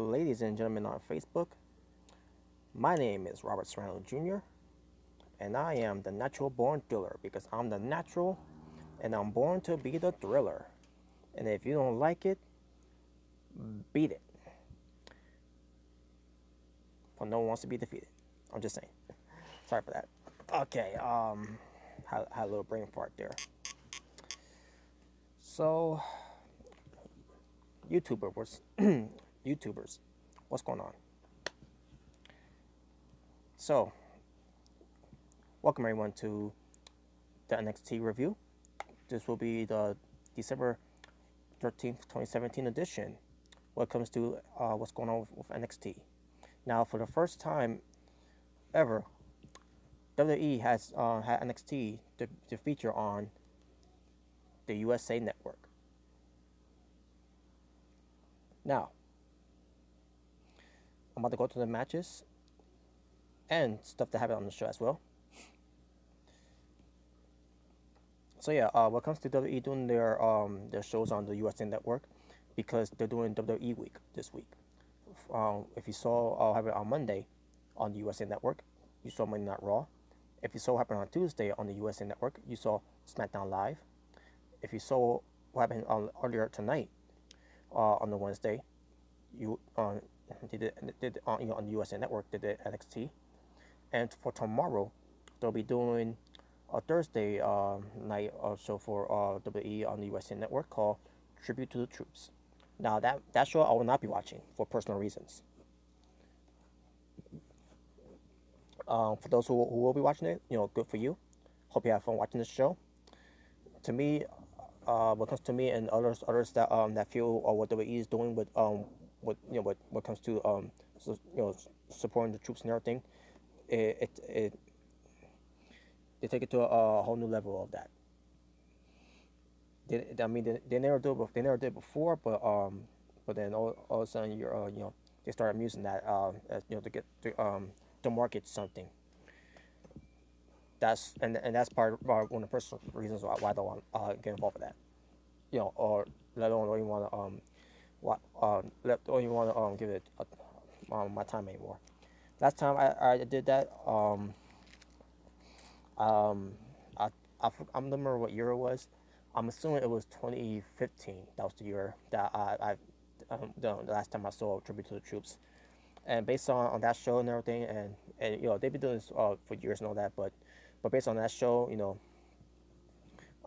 ladies and gentlemen on Facebook. My name is Robert Serrano Jr., and I am the natural born thriller because I'm the natural and I'm born to be the thriller. And if you don't like it, beat it. For no one wants to be defeated. I'm just saying. Sorry for that. Okay, had a little brain fart there. So, YouTubers, what's going on? So, welcome everyone to the NXT review. This will be the December 13th, 2017 edition when it comes to what's going on with NXT. Now, for the first time ever, WWE has had NXT to feature on the USA Network. Now, I'm about to go to the matches and stuff that happened on the show as well. So yeah, when it comes to WWE doing their shows on the USA Network, because they're doing WWE Week this week. If you saw have it on Monday on the USA Network, you saw Monday Night Raw. If you saw what happened on Tuesday on the USA Network, you saw SmackDown Live. If you saw what happened earlier tonight on the Wednesday, you did on the USA Network, they did NXT. And for tomorrow, they'll be doing a Thursday night show for WWE on the USA Network called Tribute to the Troops. Now that show I will not be watching for personal reasons. For those who will be watching it, good for you. Hope you have fun watching this show. To me, what comes to me and others that feel what WWE is doing with what comes to supporting the troops and everything, they take it to a whole new level of that. They never did it before, but then all of a sudden they started using that to get to market something. That's part of one of the personal reasons why I don't want to get involved with that. Or let alone don't even want to give it my time anymore. Last time I did that, I don't remember what year it was. I'm assuming it was 2015. That was the year that the last time I saw Tribute to the Troops. And based on that show and everything, and they've been doing this for years and all that, but based on that show,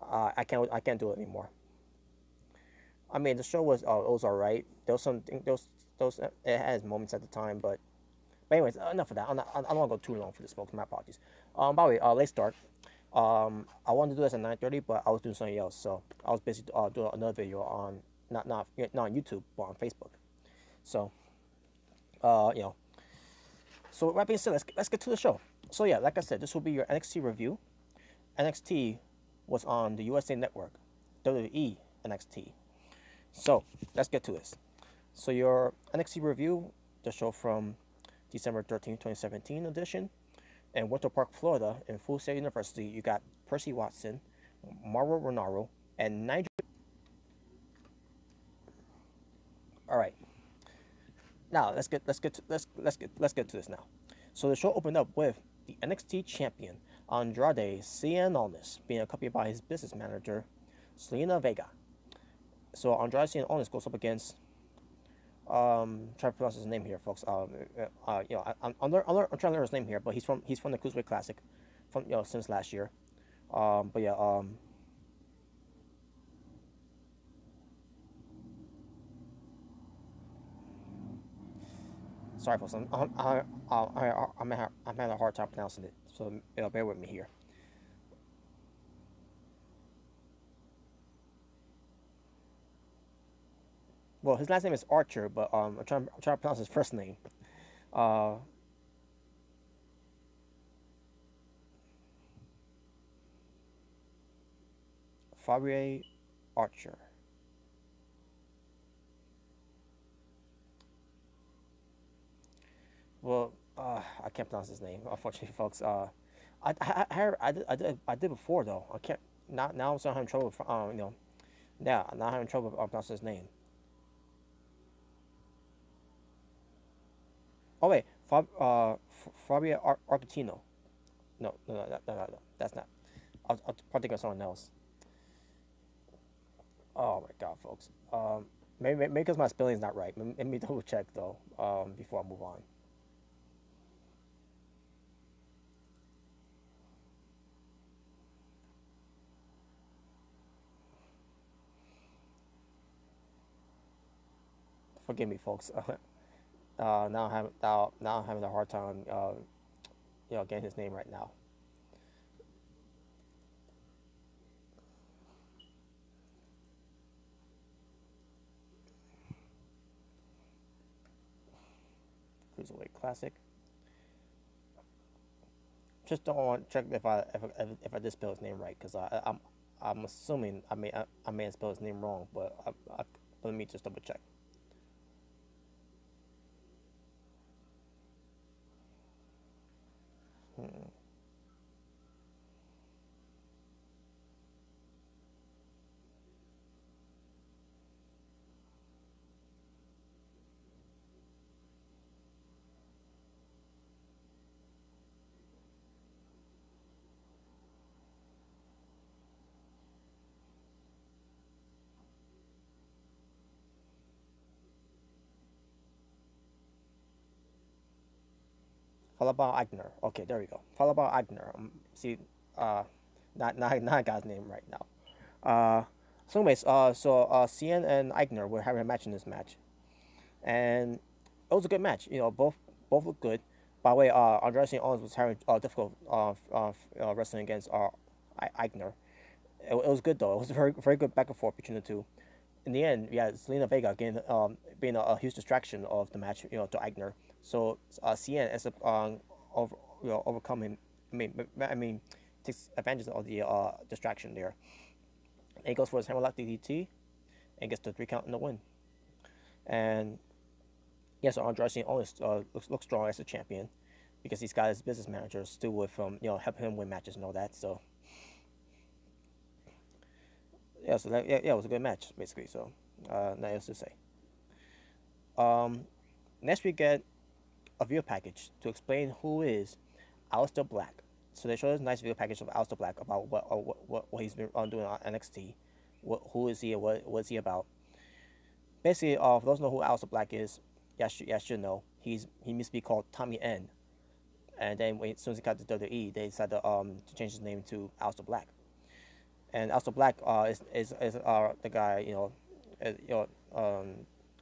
I can't do it anymore. I mean, the show was alright. There was something it has moments at the time, but anyways, enough of that. I don't want to go too long for this, folks. My apologies. By the way, let's start. I wanted to do this at 9:30, but I was doing something else, so I was basically doing another video on not on YouTube, but on Facebook. So, So with that being said, let's get to the show. So yeah, like I said, this will be your NXT review. NXT was on the USA Network, WWE NXT. So let's get to this. So your NXT review, the show from December 13th, 2017 edition. In Winter Park, Florida, in Full Sail University, you got Percy Watson, Mauro Ranallo, and Nigel. All right. Now let's get to this now. So the show opened up with the NXT champion Andrade Cien Almas being accompanied by his business manager Selena Vega. So Andrade Cien Almas goes up against trying to pronounce his name here, folks. I'm trying to learn his name here, but he's from the Cruiserweight Classic, from since last year. But yeah, sorry, folks. I'm having a hard time pronouncing it, so bear with me here. Well, his last name is Archer, but I'm trying to pronounce his first name. Fabio Archer. Well, I can't pronounce his name, unfortunately, folks. I did before though. I can't now. I'm still having trouble. Now I'm having trouble pronouncing his name. Oh wait, Fabio Argentino. No, no, no, no, no, no, that's not. I'll probably think of someone else. Oh my god, folks. Maybe because my spelling's not right. Let me double check though. Before I move on. Forgive me, folks. Now I'm having a hard time, getting his name right now. Cruiserweight Classic. Just don't want to check if I did spell his name right, because I'm assuming I may have spelled his name wrong, but let me just double check. Hmm. Falaba Agner. Okay, there we go. Falaba Agner. See, uh, not I got his name right now. So anyways, CN and Eigner were having a match in this match, and it was a good match. Both looked good. By the way, Andrade St. Owens was having difficult wrestling against Eigner. It was good though. It was a very good back and forth between the two. In the end, yeah, Selena Vega again being a huge distraction of the match, to Eigner. So CN ends up overcoming. I mean, takes advantage of the distraction there. And he goes for his hammerlock DDT and gets the 3 count in the win. And yes, Andrade St. Owens looks strong as a champion because he's got his business manager still with him, helping him win matches and all that. So yeah, it was a good match basically. So nothing else to say. Next we get a video package to explain who is Aleister Black. So they showed us a nice video package of Aleister Black about what he's been doing on NXT. Who is he and what is he about? Basically, for those who know who Aleister Black is, you should know. He used to be called Tommy N. And then as soon as he got to WWE, they decided to change his name to Aleister Black. And Aleister Black is the guy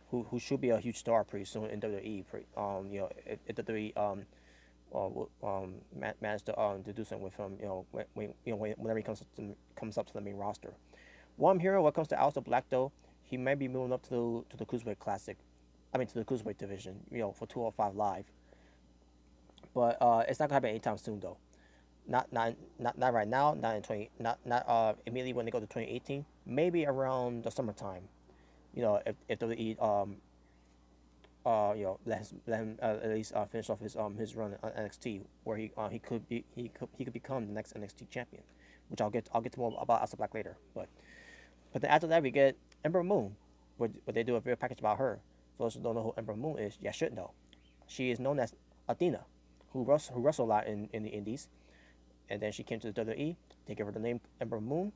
who should be a huge star pretty soon in WWE. If WWE managed to do something with him, whenever he comes up to the main roster. What I'm hearing, when it comes to Aleister Black though, he might be moving up to the Cruiserweight Classic. I mean to the Cruiserweight division, for 205 Live. But it's not gonna happen anytime soon though. Not right now. Not in 20. Not immediately when they go to 2018. Maybe around the summertime. If WWE let him at least finish off his run on NXT, where he could become the next NXT champion, which I'll get to more about Aleister Black later. But then after that we get Ember Moon, where they do a video package about her. For those who don't know who Ember Moon is, you should know. She is known as Athena, who wrestled a lot in the Indies, and then she came to the WWE. They gave her the name Ember Moon.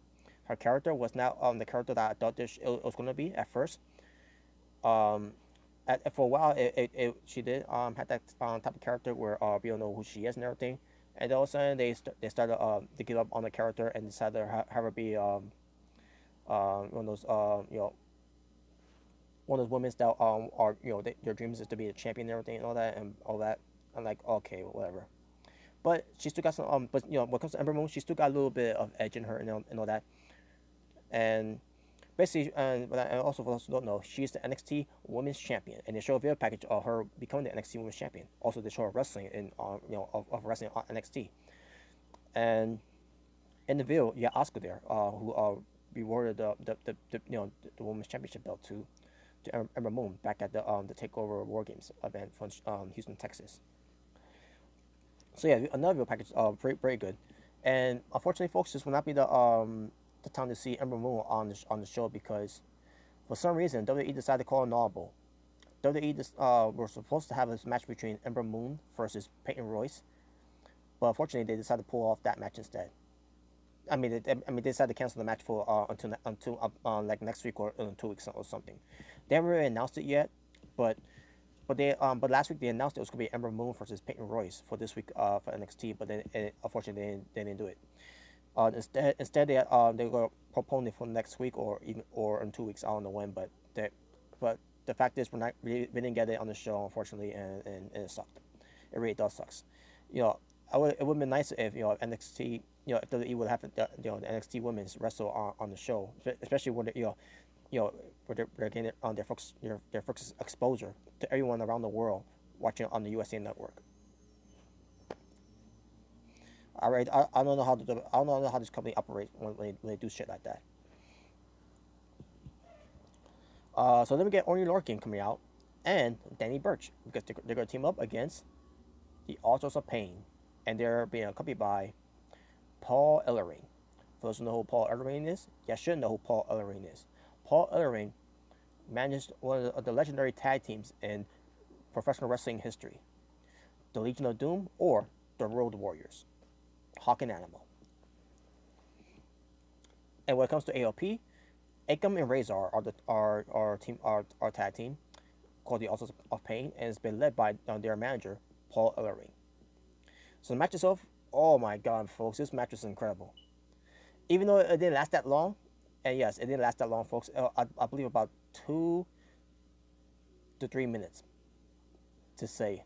Her character was not the character that I thought it was going to be at first. For a while, she did had that type of character where we don't know who she is and everything. And all of a sudden, they started to give up on the character and decided to have her be one of those one of those women that are their dreams is to be a champion and everything and all that. I'm like, okay, whatever. But she still got some but when it comes to Ember Moon, she still got a little bit of edge in her and all that. And basically, and also for those who don't know, she's the NXT Women's Champion, and they show a video package of her becoming the NXT Women's Champion. Also, they show her wrestling of wrestling on NXT. And in the video, you got Asuka there, who rewarded the Women's Championship belt to Ember Moon back at the Takeover War Games event from Houston, Texas. So yeah, another video package, very good. And unfortunately, folks, this will not be the time to see Ember Moon on the show because for some reason WWE decided to call an audible. WWE were supposed to have this match between Ember Moon versus Peyton Royce, but unfortunately they decided to pull off that match instead. They decided to cancel the match for until like next week or 2 weeks or something. They haven't really announced it yet, but but last week they announced it was going to be Ember Moon versus Peyton Royce for this week for NXT, but then unfortunately they didn't do it. Instead they they're going to postpone it for next week or in 2 weeks. I don't know when, but the fact is we didn't get it on the show, unfortunately, and it sucked. It really does sucks. It would have been nice if NXT, if WWE would have the NXT women's wrestle on the show, especially when where they're getting on their focus exposure to everyone around the world watching on the USA Network. All right, I don't know how this company operates when they do shit like that. So then we get Oney Lorcan coming out and Danny Burch, because they're going to team up against the Authors of Pain, and they're being accompanied by Paul Ellering. For those who know who Paul Ellering is, you should know who Paul Ellering is. Paul Ellering managed one of the legendary tag teams in professional wrestling history, the Legion of Doom or the Road Warriors, Hawk and Animal. And when it comes to AOP, Akam and Razor are our tag team called the Authors of Pain, and it's been led by their manager Paul Ellering. So the match itself, oh my god, folks, this match was incredible. Even though it didn't last that long, and yes, it didn't last that long, folks. I believe about 2 to 3 minutes to say,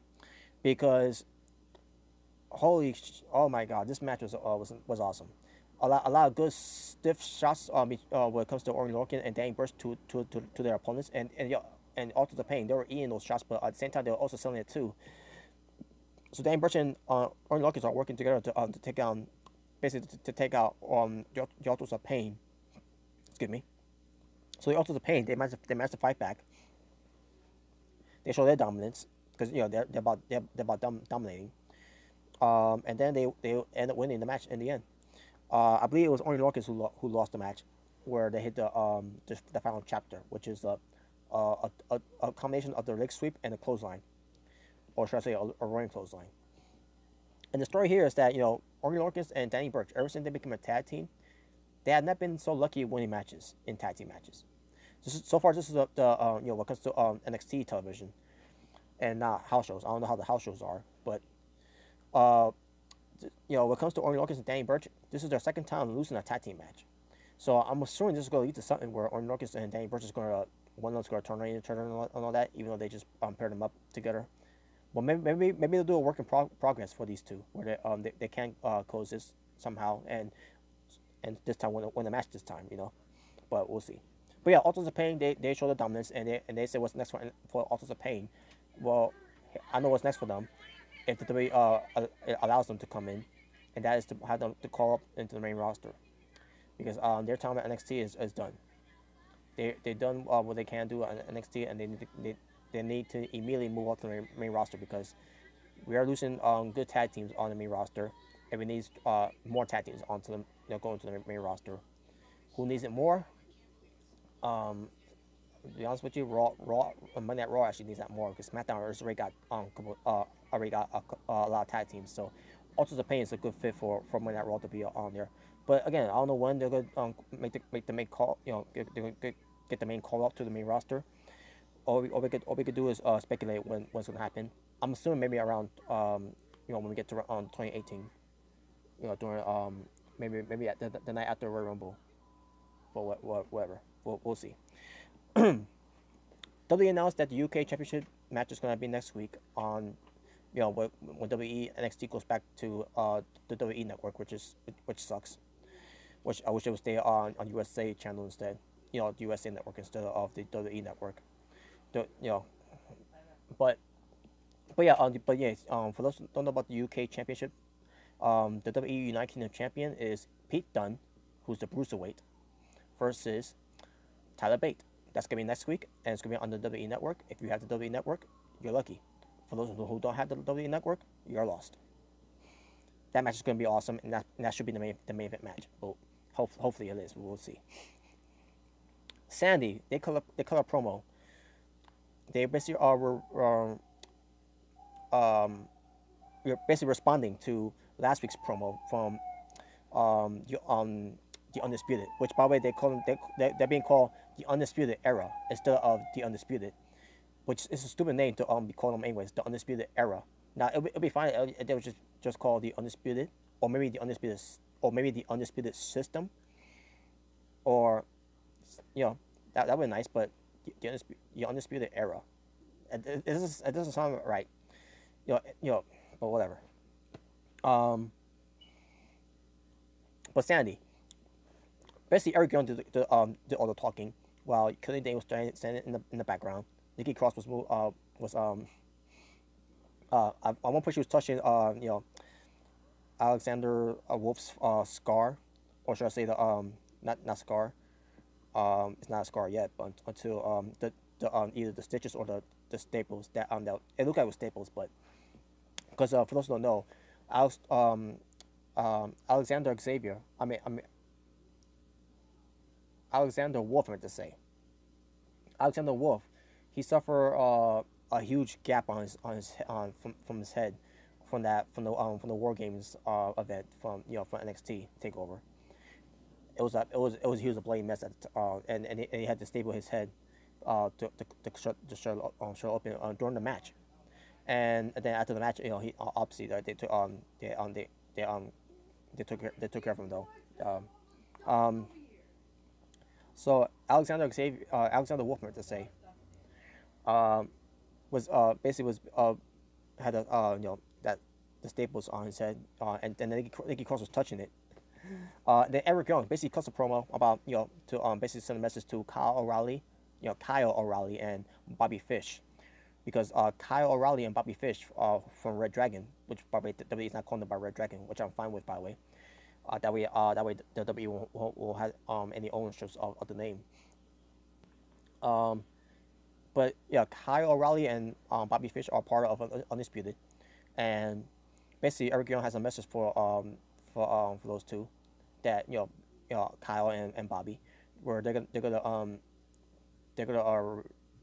because oh my god, this match was awesome. A lot of good stiff shots when it comes to Oney Lorcan and Danny Burch to their opponents, and also the Pain. They were eating those shots, but at the same time they were also selling it too. So Danny Burch and Oney Lorcan are working together to take out the Authors of Pain. Excuse me. So the Authors of Pain, they managed to fight back. They show their dominance because they're about dominating. And then they end up winning the match in the end. I believe it was Oney Lorcan who lost the match, where they hit the final chapter, which is a combination of the leg sweep and a clothesline, or should I say a running clothesline. And the story here is that Oney Lorcan and Danny Burch, ever since they became a tag team, they had not been so lucky winning matches in tag team matches. So far, this is what comes to NXT television and not house shows. I don't know how the house shows are, but when it comes to Oney Lorcan and Danny Burch, this is their second time losing a tag team match. So I'm assuming this is going to lead to something where Oney Lorcan and Danny Burch is going to one of them's going to turn on each other and all that, even though they just paired them up together. Well, maybe they'll do a work in progress for these two, where they can coexist somehow and this time win the match this time, but we'll see. But yeah, Authors of Pain, they show the dominance, and they say what's next for Authors of Pain. Well, I know what's next for them if the WWE allows them to come in, and that is to have them to call up into the main roster, because their time at NXT is done. They've done what they can do at NXT, and they need to immediately move up to the main roster, because we are losing good tag teams on the main roster, and we need more tag teams onto them, going to the main roster. Who needs it more? To be honest with you, Monday Night Raw actually needs that more, because SmackDown already got a lot of tag teams. So Authors of Pain is a good fit for Monday Night Raw to be on there. But again, I don't know when they're going to make the main call. Get the main call up to the main roster. All we could do is speculate when it's going to happen. I'm assuming maybe around when we get to 2018. During maybe at the night after Royal Rumble. But whatever. We'll see. WWE announced that the UK Championship match is going to be next week on, when WWE NXT goes back to the WWE Network, which sucks. Which I wish it would stay on USA channel instead. The USA Network instead of the WWE Network. But for those who don't know about the UK Championship, the WWE United Kingdom Champion is Pete Dunne, who's the Bruiserweight, versus Tyler Bate. That's going to be next week, and it's going to be on the WWE Network. If you have the WWE Network, you're lucky. For those who don't have the WWE Network, you're lost. That match is going to be awesome, and that should be the main event match. Well, hopefully it is. We'll see. Sandy, they cut a promo they basically you're basically responding to last week's promo from the Undisputed, which by the way they call them, they're being called the Undisputed Era instead of the Undisputed, which is a stupid name to be called them anyways. The Undisputed Era. Now it'll be fine. They would just call the Undisputed, or maybe the Undisputed System, or that would be nice. But the Undisputed Era, it doesn't sound right. But whatever. But Sandy, basically Eric Young did all the talking while Killian Dane was standing in the background. Nikki Cross was at one point she was touching Alexander Wolf's scar, or should I say the not scar. It's not a scar yet, but until the either the stitches or the staples that it looked like it was staples, but because for those who don't know, Alexander Xavier, Alexander Wolf, I meant to say. Alexander Wolf, he suffered a huge gap from his head from the War Games event from NXT Takeover. He was a bloody mess and he had to staple his head to show open during the match, and then after the match, he obviously they took care of him though. So Alexander Wolf, to say, was had that the staples on his head, and then Nikki Cross was touching it. Then Eric Young basically cuts a promo about to basically send a message to Kyle O'Reilly and Bobby Fish, because Kyle O'Reilly and Bobby Fish from Red Dragon, which probably WWE is not calling them by Red Dragon, which I'm fine with, by the way. That way the WWE will have any ownerships of the name. But yeah, Kyle O'Reilly and Bobby Fish are part of Undisputed, and basically Eric Young has a message for those two, that Kyle and Bobby, where they're gonna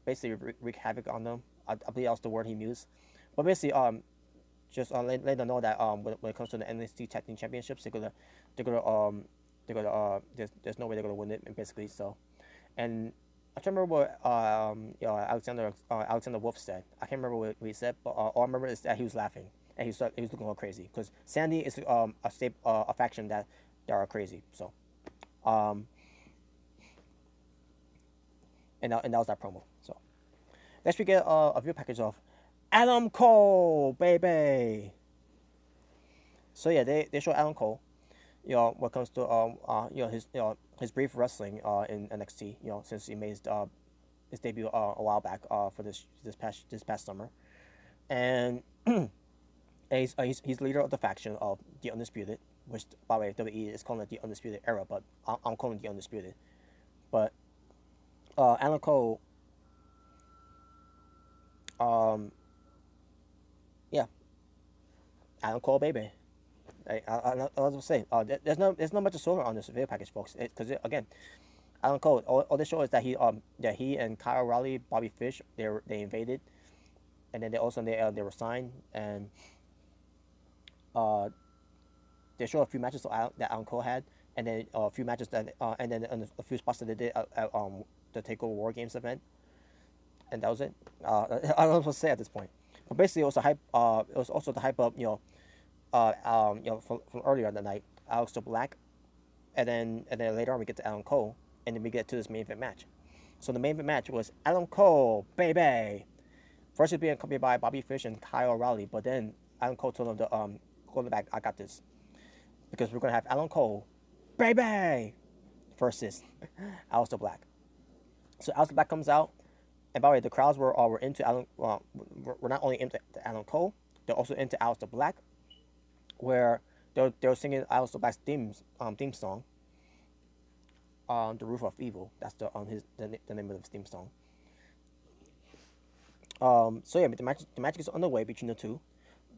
basically wreak havoc on them. I believe that was the word he used, but basically just let them know that when it comes to the NXT Tag Team Championships, there's no way they're gonna win it, and basically so. And I can't remember what Alexander Wolf said. I can't remember what he said, but all I remember is that he was laughing and he was looking all crazy, because Sandy is a faction that are crazy. So, and that was that promo. So next we get a video package of Adam Cole, baby. So yeah, they show Adam Cole, when it comes to his brief wrestling in NXT, since he made his debut a while back for this past summer, and he's leader of the faction of the Undisputed, which by the way WWE is calling it the Undisputed Era, but I'm calling it the Undisputed. But Adam Cole, yeah, Adam Cole, baby. I was gonna say, there's not much to show on this video package, folks. Because again, Adam Cole, all they show is that he and Kyle O'Reilly, Bobby Fish, they invaded, and then they were signed, and they show a few matches that Adam Cole had, and then a few matches that and then a few spots that they did at the Takeover War Games event, and that was it. I don't know what to say at this point, but basically it was also the hype up, from earlier in the night, Alexister Black, and then later on we get to Adam Cole, and then we get to this main event match. So the main event match was Adam Cole, baby. First he's being accompanied by Bobby Fish and Kyle O'Reilly, but then Adam Cole told him to go in the back, I got this, because we're gonna have Adam Cole, baby, versus Alexister Black. So Alexister Black comes out, and by the way, the crowds were into we're not only into Adam Cole, they're also into Alexister Black, where they were singing Alexister Black's theme song, "The Roof of Evil." That's the name of the theme song. So yeah, the match is underway between the two.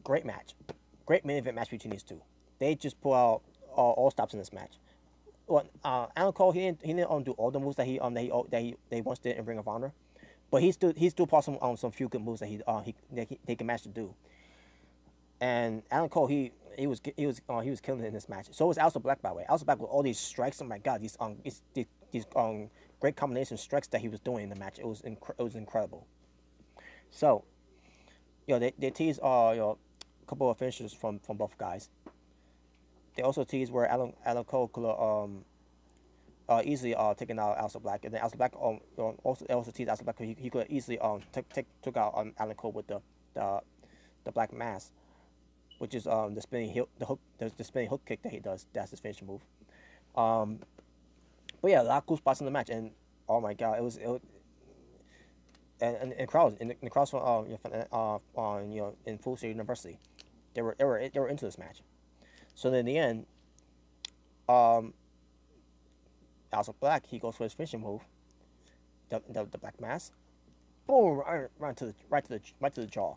Great match, great main event match between these two. They just pull out all stops in this match. Well, Adam Cole he didn't do all the moves that he once did in Ring of Honor, But he still brought some few good moves that they can manage to do. And Alan Cole, he was killing it in this match. So was Aleister Black, by the way. Aleister Black with all these strikes. Oh my God, these great combination strikes that he was doing in the match. It was incredible. So, they teased a couple of finishes from both guys. They also teased where Alan Cole could easily taken out Aleister Black, and then Aleister Black also teased Aleister Black he could easily took out Alan Cole with the black mass, which is the spinning hook kick that he does. That's his finishing move. But yeah, a lot of cool spots in the match, and oh my God, and crowds from in Full Sail University, they were into this match. So then in the end, Aleister Black, he goes for his finishing move, the black mass, boom, right to the jaw,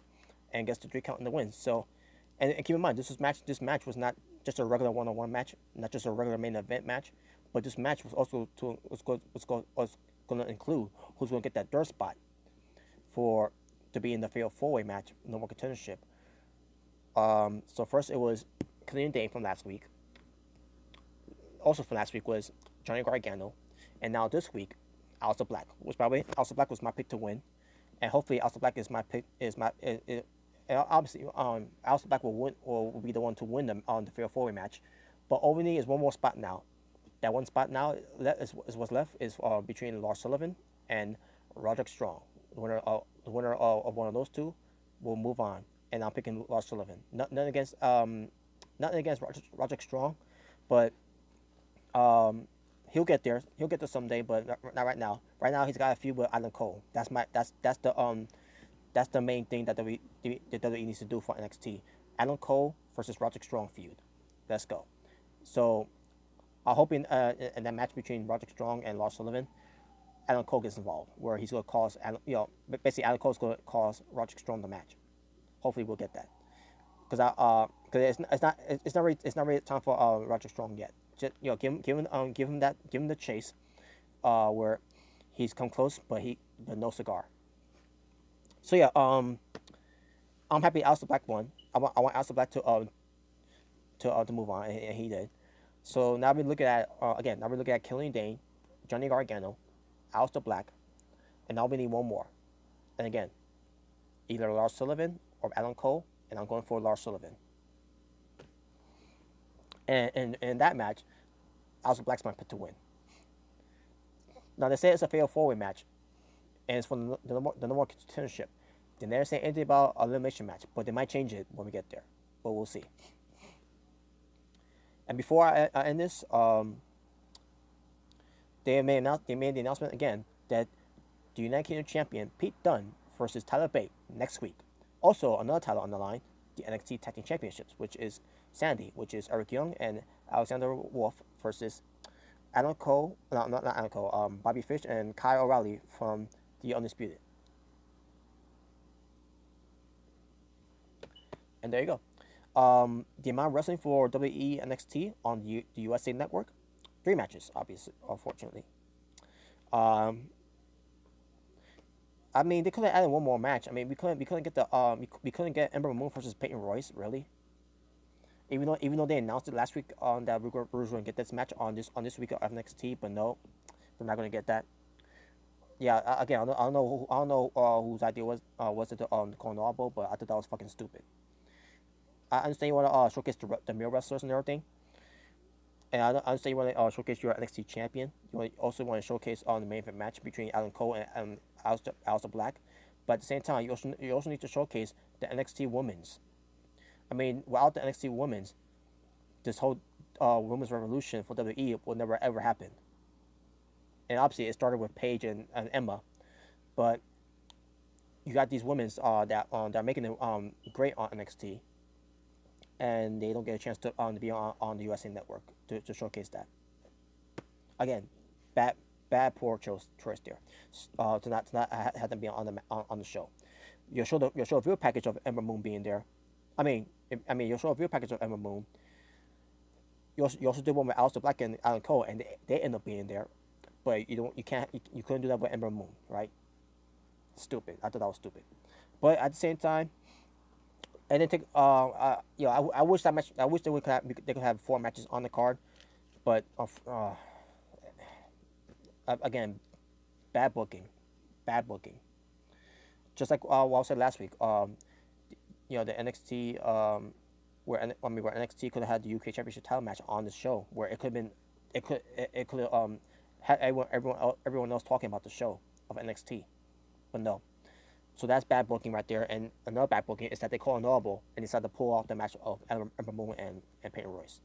and gets the 3 count in the win. So, and keep in mind, this match was not just a regular one-on-one match, not just a regular main event match, but this match was also going to include who's going to get that third spot to be in the fatal 4-way match, no more contendership. So first it was Killian Dane from last week. Also from last week was Johnny Gargano, and now this week, Aleister Black. Which, by the way, Aleister Black was my pick to win, and hopefully Aleister Black is my pick. Obviously, Aleister Black will be the one to win the fatal 4-way match, but all we need is one more spot now. That one spot now is what's left is between Lars Sullivan and Roderick Strong. The winner of one of those two will move on, and I'm picking Lars Sullivan. Nothing against Roderick Strong, but he'll get there. He'll get there someday, but not right now. Right now, he's got a feud with Alan Cole. That's the main thing that the WWE needs to do for NXT. Alan Cole versus Roderick Strong feud. Let's go. So, I hope in that match between Roderick Strong and Lars Sullivan, Alan Cole gets involved, where he's going to cause basically Alan Cole's going to cause Roderick Strong the match. Hopefully, we'll get that. Because it's not really time for Roderick Strong yet. Just give him the chase, where he's come close, but no cigar. So yeah, I'm happy Aleister Black won. I want Aleister Black to move on, and he did. So now we're looking at Killian Dane, Johnny Gargano, Aleister Black, and now we need one more. And again, either Lars Sullivan or Alan Cole, and I'm going for Lars Sullivan. And in that match, Aleister Black's my pick to win. Now they say it's a fatal 4-way match, and it's for the no more contendership. They never say anything about an elimination match, but they might change it when we get there. But we'll see. And before I end this, they made the announcement again that the United Kingdom champion Pete Dunne versus Tyler Bate next week. Also, another title on the line, the NXT Tag Team Championships, which is Sandy, which is Eric Young and Alexander Wolf versus Bobby Fish and Kyle O'Reilly from the Undisputed. And there you go. The amount of wrestling for WWE NXT on the USA Network, 3 matches, obviously, unfortunately. I mean, they could have added one more match. I mean, we couldn't get Ember Moon versus Peyton Royce, really. Even though they announced it last week that we were going to get this match on this week of NXT, but no, we're not going to get that. Yeah, again, I don't know whose idea was it to call an audible, but I thought that was fucking stupid. I understand you want to showcase the male wrestlers and everything, and I understand you want to showcase your NXT champion. You also want to showcase the main event match between Alan Cole and Aleister Black, but at the same time, you also need to showcase the NXT women's. I mean, without the NXT women's, this whole women's revolution for WWE will never ever happen. And obviously, it started with Paige and Emma, but you got these women's that are making it great on NXT, and they don't get a chance to be on the USA Network to showcase that. Again, poor choice there. To not have them be on the show. You'll show a video package of Ember Moon being there. I mean, you'll show a video package of Ember Moon. You also did one with Aleister Black and Alan Cole, and they end up being there, but you couldn't do that with Ember Moon, right? Stupid. I thought that was stupid. But at the same time, I didn't think. I wish that match. I wish they could have 4 matches on the card, but again, bad booking, bad booking. Just like what I said last week. The NXT where NXT could have had the UK Championship title match on the show, where it could have been, it could have had everyone else talking about the show of NXT, but no. So that's bad booking right there. And another bad booking is that they call an audible and decide to pull off the match of Ember Moon and Peyton Royce.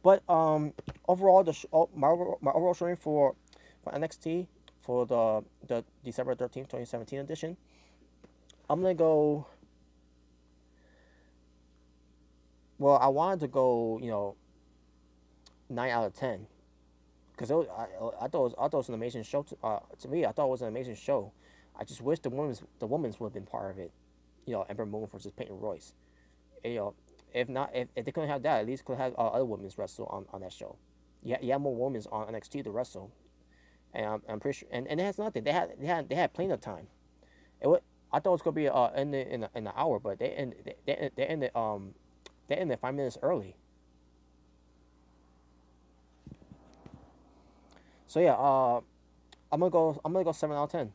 But overall, my overall showing for NXT for the December 13th, 2017 edition, I'm gonna go. Well, I wanted to go 9 out of 10 because I thought it was an amazing show. To me, I thought it was an amazing show. I just wish the women's would have been part of it. Ember Moon versus Peyton Royce. If not, if they couldn't have that, at least could have other women's wrestle on that show. Yeah, you have more women's on NXT to wrestle, and I'm pretty sure. And it has nothing. They had plenty of time. I thought it was gonna be ended in an hour, but they ended 5 minutes early. So yeah, I'm gonna go 7 out of 10.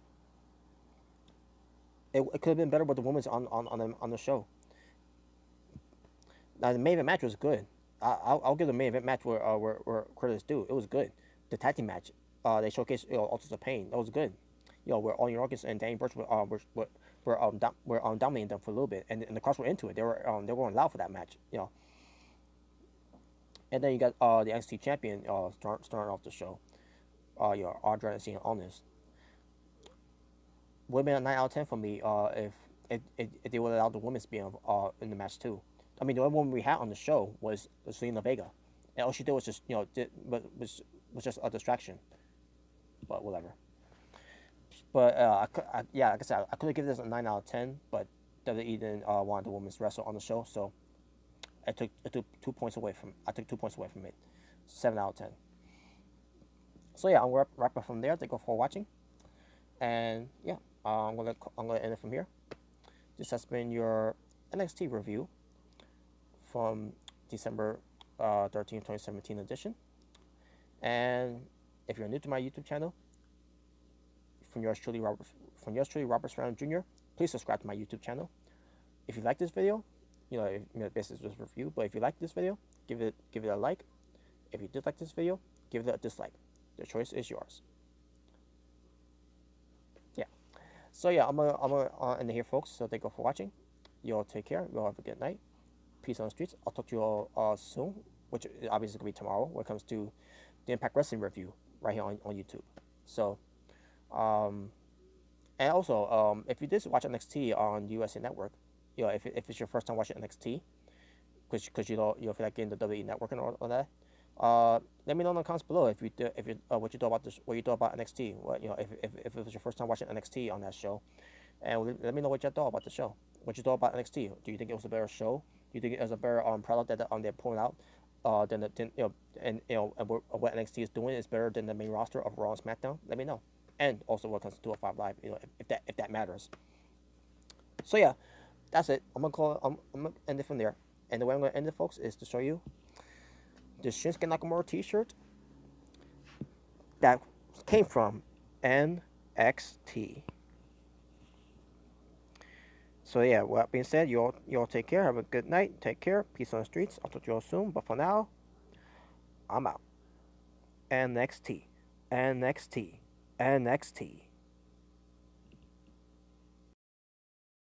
It could have been better with the women's on the show. Now the main event match was good. I'll give the main event match where credit's due. It was good. The tag team match, they showcased Authors of Pain. That was good. Where All Yorkis and Danny Burch were dominating them for a little bit, and the crowds were into it. They were going loud for that match. And then you got the NXT champion starting off the show. Audra and Cena Honest. Would have been a 9 out of 10 for me if they would allow the women's to be in the match too. I mean, the only woman we had on the show was Selena Vega, and all she did was just was just a distraction. But whatever. But like I said, I could have given this a 9 out of 10, but WWE didn't want the women's wrestle on the show, so I took 2 points away from. I took 2 points away from it. 7 out of 10. So yeah, I'm gonna wrap up from there. Thank you for watching, and yeah, I'm gonna end it from here. This has been your NXT review from December 13th, 2017 edition. And if you're new to my YouTube channel, from yours truly, Robert Serrano Jr., please subscribe to my YouTube channel. If you like this video, this is just a review, but if you like this video, give it a like. If you dislike this video, give it a dislike. The choice is yours. Yeah. So yeah, I'm gonna end it here, folks. So thank you for watching. You all take care. You all have a good night. Peace on the streets. I'll talk to you all soon, which obviously going to be tomorrow when it comes to the Impact Wrestling review right here on YouTube. So, and also, if you did watch NXT on the USA Network, if it's your first time watching NXT, because you feel like getting the WWE Network and all that, let me know in the comments below what you thought about this, what you thought about NXT. If it was your first time watching NXT on that show, and let me know what you thought about the show. What you thought about NXT? Do you think it was a better show? Do you think it was a better product that they're pulling out what NXT is doing is better than the main roster of Raw and SmackDown? Let me know. And also what comes to 205 Live, if that matters. So yeah, that's it. I'm gonna end it from there. And the way I'm gonna end it, folks, is to show you the Shinsuke Nakamura T-shirt that came from NXT. So yeah, with that being said, you all take care. Have a good night. Take care. Peace on the streets. I'll talk to you all soon. But for now, I'm out. NXT. NXT. NXT.